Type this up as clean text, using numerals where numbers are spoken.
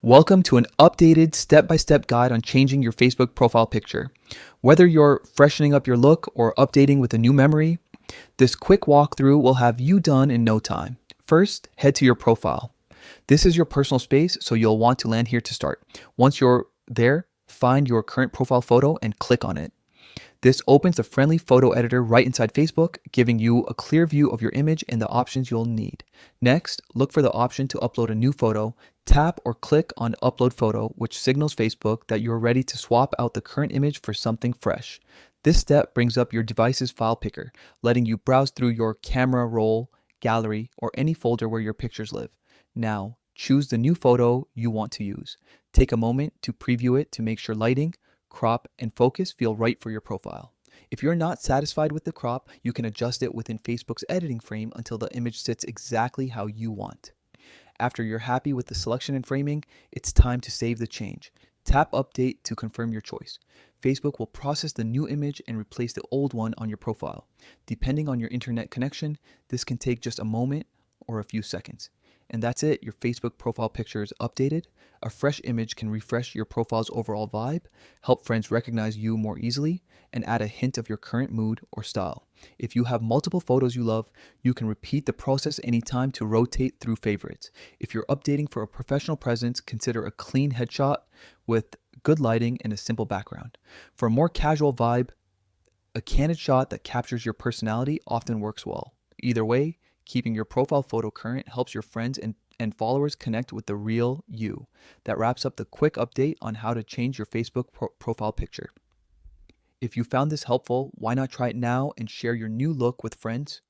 Welcome to an updated step-by-step guide on changing your Facebook profile picture. Whether you're freshening up your look or updating with a new memory, this quick walkthrough will have you done in no time. First, head to your profile. This is your personal space, so you'll want to land here to start. Once you're there, find your current profile photo and click on it. This opens the friendly photo editor right inside Facebook, giving you a clear view of your image and the options you'll need. Next, look for the option to upload a new photo. Tap or click on Upload Photo, which signals Facebook that you're ready to swap out the current image for something fresh. This step brings up your device's file picker, letting you browse through your camera roll, gallery, or any folder where your pictures live. Now, choose the new photo you want to use. Take a moment to preview it to make sure lighting, crop, and focus feel right for your profile. If you're not satisfied with the crop, you can adjust it within Facebook's editing frame until the image sits exactly how you want. After you're happy with the selection and framing, it's time to save the change. Tap Update to confirm your choice. Facebook will process the new image and replace the old one on your profile. Depending on your internet connection, this can take just a moment or a few seconds. And that's it, your Facebook profile picture is updated. A fresh image can refresh your profile's overall vibe, help friends recognize you more easily, and add a hint of your current mood or style. If you have multiple photos you love, you can repeat the process anytime to rotate through favorites. If you're updating for a professional presence, consider a clean headshot with good lighting and a simple background. For a more casual vibe, a candid shot that captures your personality often works well. Either way, keeping your profile photo current helps your friends and followers connect with the real you. That wraps up the quick update on how to change your Facebook profile picture. If you found this helpful, why not try it now and share your new look with friends